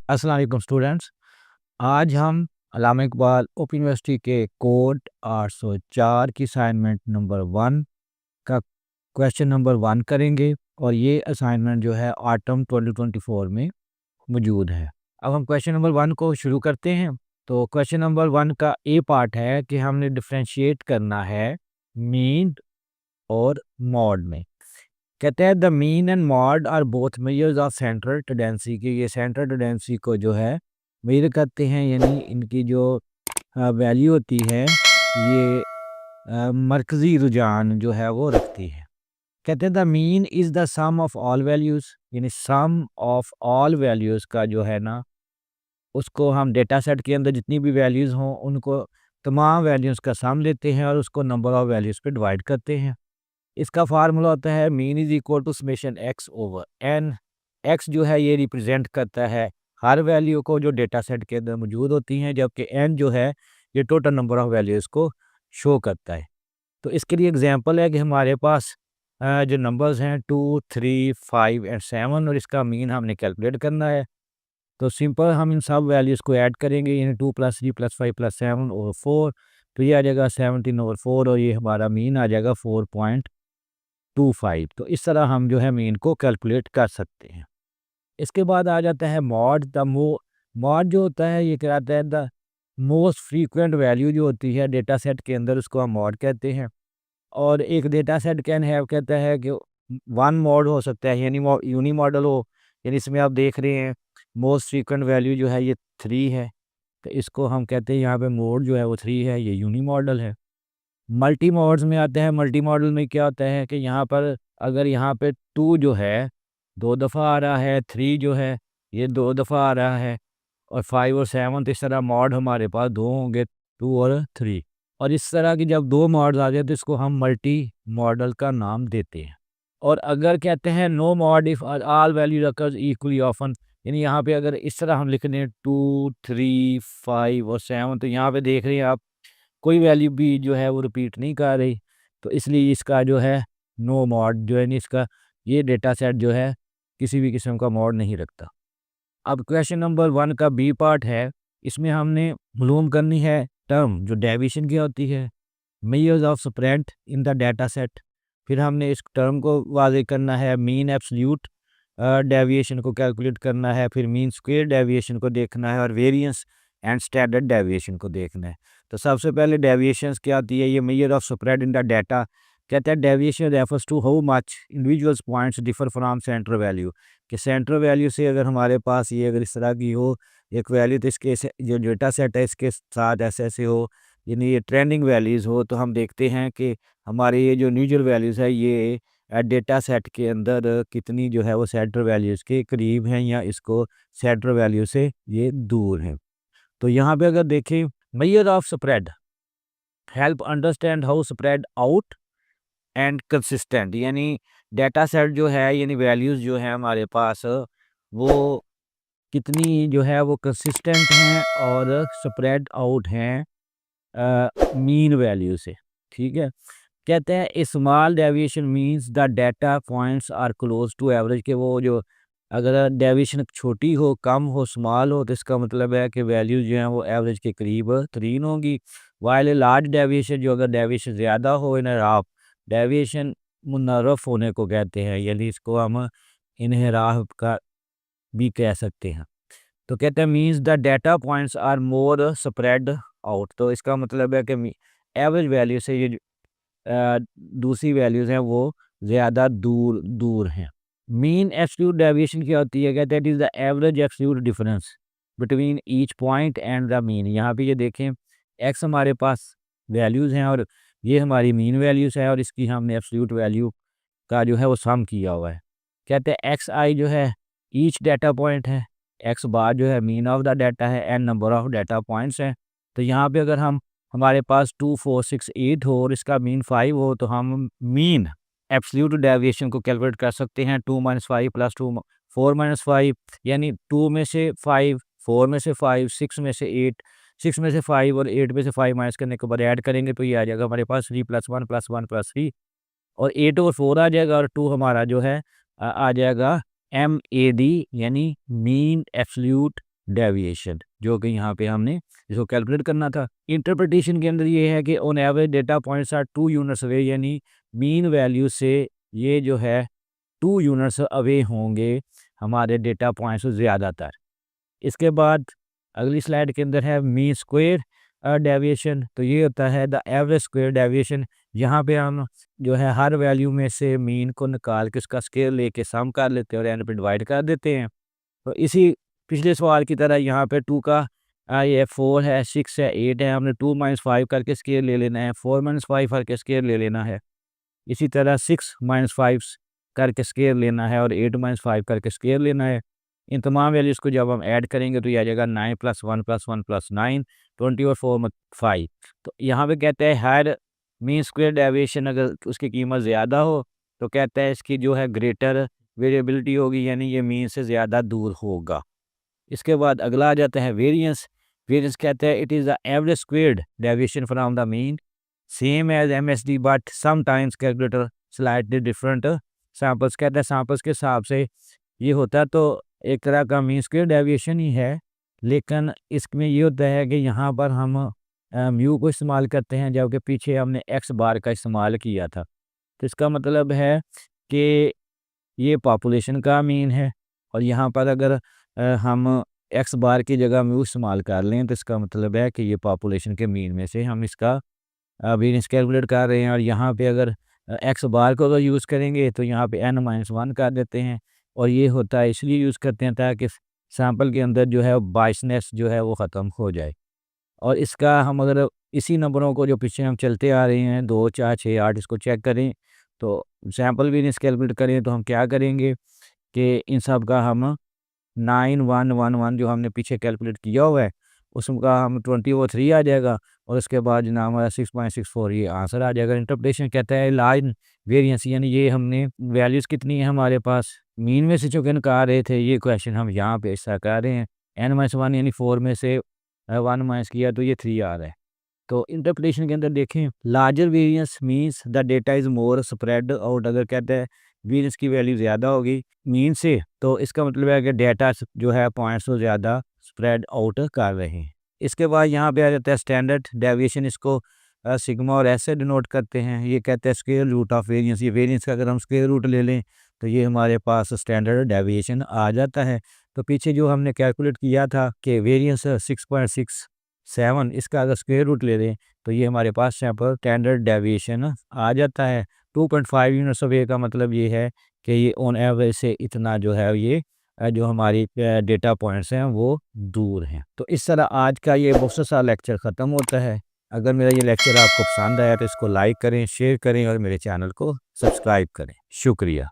अस्सलाम वालेकुम स्टूडेंट्स। आज हम अल्लामा इकबाल ओपन यूनिवर्सिटी के कोड 804 की असाइनमेंट नंबर 1 का क्वेश्चन नंबर 1 करेंगे और ये असाइनमेंट जो है ऑटम 2024 में मौजूद है। अब हम क्वेश्चन नंबर 1 को शुरू करते हैं। तो क्वेश्चन नंबर 1 का ए पार्ट है कि हमने डिफरेंशिएट करना है मीन और मॉड में। कहते हैं the mean and mode are both measures of central tendency की, ये सेंट्रल टेंडेंसी को जो है मेजर करते हैं, यानी इनकी जो वैल्यू होती है ये मरकज़ी रुझान जो है वो रखती है। कहते हैं the mean is the sum of all values, यानी सम ऑफ ऑल वैल्यूज़ का जो है ना उसको हम डेटा सेट के अंदर जितनी भी वैल्यूज़ हों उनको तमाम वैल्यूज़ का सम लेते हैं और उसको नंबर ऑफ वैल्यूज़ पे डिवाइड करते हैं। इसका फार्मूला होता है mean is equal to summation x over n. X जो है ये रिप्रेजेंट करता है हर वैल्यू को जो डेटा सेट के अंदर मौजूद होती हैं, जबकि एन जो है ये टोटल नंबर ऑफ वैल्यूज़ को शो करता है। तो इसके लिए एग्जांपल है कि हमारे पास जो नंबर्स हैं 2, 3, 5 एंड 7 और इसका मीन हमने कैलकुलेट करना है। तो सिंपल हम इन सब वैल्यूज़ को ऐड करेंगे, यानी 2 + 3 + 5 + 7 ओवर 4, तो ये आ जाएगा 17 ओवर 4 और ये हमारा मीन आ जाएगा 4.25। तो इस तरह हम जो है मीन को कैलकुलेट कर सकते हैं। इसके बाद आ जाता है मॉड। मॉड जो होता है ये कहता है द मोस्ट फ्रीक्वेंट वैल्यू जो होती है डेटा सेट के अंदर, उसको हम मॉड कहते हैं। और एक डेटा सेट कैन हैव कहता है कि वन मॉड हो सकता है, यानी यूनी मॉडल हो, यानी इसमें आप देख रहे हैं मोस्ट फ्रीक्वेंट वैल्यू जो है ये 3 है, तो इसको हम कहते हैं यहाँ पे मोड जो है वो 3 है, ये यूनी मॉडल है। मल्टी मॉड्स में आते हैं। मल्टी मॉडल में क्या होता है कि यहाँ पर अगर यहाँ पे 2 जो है 2 दफ़ा आ रहा है, 3 जो है ये 2 दफ़ा आ रहा है और 5 और 7, तो इस तरह मॉड हमारे पास 2 होंगे, 2 और 3। और इस तरह की जब 2 मॉड्स आ जाए तो इसको हम मल्टी मॉडल का नाम देते हैं। और अगर कहते हैं no mode if all values occurs equally often, यानी यहाँ पे अगर इस तरह हम लिख दें 2, 3, 5 और 7, तो यहाँ पे देख रहे हैं आप कोई वैल्यू भी जो है वो रिपीट नहीं कर रही, तो इसलिए इसका जो है नो मॉड जो है नहीं, इसका ये डेटा सेट जो है किसी भी किस्म का मॉड नहीं रखता। अब क्वेश्चन नंबर 1 का बी पार्ट है, इसमें हमने मालूम करनी है टर्म जो डेविएशन की होती है, measures of spread in the data set. फिर हमने इस टर्म को वाज़ेह करना है, मीन एब्सोल्यूट डेविएशन को कैलकुलेट करना है, फिर मीन स्क्वायर डेविएशन को देखना है और वेरिएंस एंड स्टैंडर्ड डेविएशन को देखना है। तो सबसे पहले डेविएशंस क्या आती है, ये measure of spread in the data. कहते हैं deviation refers to how much individuals points differ from centre value, कि सेंटर वैल्यू से अगर हमारे पास ये अगर इस तरह की हो एक वैल्यू, तो इसके जो डेटा सेट है इसके साथ ऐसे ऐसे हो, यानी ये ट्रेंडिंग वैल्यूज़ हो, तो हम देखते हैं कि हमारे ये जो न्यूट्रल वैल्यूज़ है ये डेटा सेट के अंदर कितनी जो है वो सेंटर वैल्यूज़ के करीब हैं या इसको सेंटर वैल्यू से ये दूर हैं। तो यहाँ पे अगर देखें major of spread help understand how spread out and consistent, यानी डेटा सेट जो है यानी वैल्यूज़ जो है हमारे पास वो कितनी जो है वो कंसिस्टेंट हैं और स्प्रेड आउट हैं मीन वैल्यू से। ठीक है, कहते हैं a small deviation means the data points are close to average, के वो जो अगर डेविएशन छोटी हो, कम हो, स्मॉल हो, तो इसका मतलब है कि वैल्यूज जो हैं वो एवरेज के करीब तरीन होंगी। वाइल लार्ज डेविएशन, जो अगर डेविएशन ज़्यादा हो, इनहराफ डेविएशन मुनर्रफ होने को कहते हैं, यानी इसको हम इनहराफ का भी कह सकते हैं। तो कहते हैं means the data points are more spread out, तो इसका मतलब है कि एवरेज वैल्यू से ये दूसरी वैल्यूज़ हैं वो ज़्यादा दूर दूर हैं। मीन एब्सोल्यूट डेविएशन क्या होती है, कहते हैं it is the average absolute difference between each point and the mean. यहाँ पे ये देखें एक्स हमारे पास वैल्यूज़ हैं और ये हमारी मीन वैल्यूज़ है और इसकी हमने एब्सोल्यूट वैल्यू का जो है वो सम किया हुआ है। कहते हैं एक्स आई जो है ईच डाटा पॉइंट है, एक्स बार जो है मीन ऑफ द डाटा है, n number of data points हैं। तो यहाँ पे अगर हम हमारे पास 2, 4, 6, 8 हो और इसका मीन 5 हो, तो हम मीन एब्सोल्यूट डेविएशन को कैलकुलेट कर सकते हैं 2 - 5 + 2 4 - 5, यानी 2 में से 5, 4 में से 5, 6 में से 8, 6 में से 5 और 8 में से 5 माइनस करने के बाद ऐड करेंगे तो ये आ जाएगा हमारे पास 3 + 1 + 1 + 3 और 8 और 4 आ जाएगा और 2 हमारा जो है आ जाएगा MAD, यानी मीन एब्सोल्यूट डेविएशन, जो कि यहाँ पे हमने इसको कैलकुलेट करना था। इंटरप्रिटेशन के अंदर ये है कि on average data points are 2 units away, यानी मीन वैल्यू से ये जो है 2 यूनिट्स अवे होंगे हमारे डेटा पॉइंट्स से ज़्यादातर। इसके बाद अगली स्लाइड के अंदर है मीन स्क्वायर डेविएशन। तो ये होता है द एवरेज स्क्वायर डेविएशन। यहाँ पे हम जो है हर वैल्यू में से मीन को निकाल के उसका स्क्वायर लेके सम कर लेते हैं और एंड पे डिवाइड कर देते हैं। तो इसी पिछले सवाल की तरह यहाँ पे 2 का ये 4 है, 6 है, 8 है, हमने 2 - 5 करके स्क्वायर ले लेना है, 4 - 5 करके स्क्वायर ले लेना है। इसी तरह 6 - 5 करके स्क्वायर लेना है और 8 - 5 करके स्क्वायर लेना है। इन तमाम वैल्यूज़ को जब हम ऐड करेंगे तो ये आ जाएगा 9 + 1 + 1 + 9 20 और 4 5। तो यहाँ पे कहते हैं हर मीन स्क्वायर डेविएशन अगर उसकी कीमत ज़्यादा हो तो कहता है इसकी जो है ग्रेटर वेरिएबिलिटी होगी, यानी ये मीन से ज़्यादा दूर होगा। इसके बाद अगला आ जाता है वेरिएंस। वेरिएंस कहता है it is the average squared deviation from the mean same as MSD but sometimes calculator slightly different samples. कहता है सैंपल्स के हिसाब से ये होता है, तो एक तरह का मीन स्क्वेयर डेविएशन ही है, लेकिन इसमें ये होता है कि यहाँ पर हम म्यू को इस्तेमाल करते हैं जबकि पीछे हमने एक्स बार का इस्तेमाल किया था। तो इसका मतलब है कि ये पॉपुलेशन का मीन है और यहाँ पर अगर हम एक्स बार की जगह म्यू इस्तेमाल कर लें तो इसका मतलब है कि ये पॉपुलेशन के मीन में से हम इसका वेरिएंस कैलकुलेट कर रहे हैं। और यहाँ पे अगर एक्स बार को अगर यूज़ करेंगे तो यहाँ पे n-1 कर देते हैं और ये होता है इसलिए यूज़ करते हैं ताकि सैंपल के अंदर जो है बायसनेस जो है वो ख़त्म हो जाए। और इसका हम अगर इसी नंबरों को जो पीछे हम चलते आ रहे हैं 2, 4, 6, 8 इसको चेक करें तो सैंपल वेरिएंस कैलकुलेट करें तो हम क्या करेंगे कि इन सब का हम 9,111 जो हमने पीछे कैलकुलेट किया हुआ है उसका हम 20 और 3 आ जाएगा और उसके बाद जनाब हमारा 6.64 ये आंसर आ जाएगा। इंटरप्रिटेशन कहता है लाइन वेरिएंस, यानी ये हमने वैल्यूज़ कितनी है हमारे पास मीन में से जो कि निकाल रहे थे, ये क्वेश्चन हम यहाँ पे ऐसा कर रहे हैं। n-1 यानी 4 में से 1 माइनस किया तो ये 3 आ रहा है। तो इंटरप्रिटेशन के अंदर देखें larger variance means the data is more spread out. अगर कहते हैं वेरिएंस की वैल्यू ज़्यादा होगी मीन से तो इसका मतलब है कि डेटा जो है पॉइंट्स से ज़्यादा स्प्रेड आउट कर रहे हैं। इसके बाद यहाँ पे आ जाता है स्टैंडर्ड डेविएशन, इसको सिग्मा और एस से डिनोट करते हैं। ये कहते हैं स्क्वायर रूट ऑफ वेरिएंस, ये वेरिएंस का अगर हम स्क्वायर रूट ले लें तो ये हमारे पास स्टैंडर्ड डेविएशन आ जाता है। तो पीछे जो हमने कैलकुलेट किया था कि वेरिएंस 6.67 इसका अगर स्क्वायर रूट ले लें तो ये हमारे पास यहाँ पर स्टैंडर्ड डेविएशन आ जाता है। 2.5 यूनिट्स ऑफ ए का मतलब ये है कि ये ऑन एवरेज से इतना जो है ये जो हमारी डेटा पॉइंट्स हैं वो दूर हैं। तो इस तरह आज का ये मुख्तसर लेक्चर ख़त्म होता है। अगर मेरा ये लेक्चर आपको पसंद आया तो इसको लाइक करें, शेयर करें और मेरे चैनल को सब्सक्राइब करें। शुक्रिया।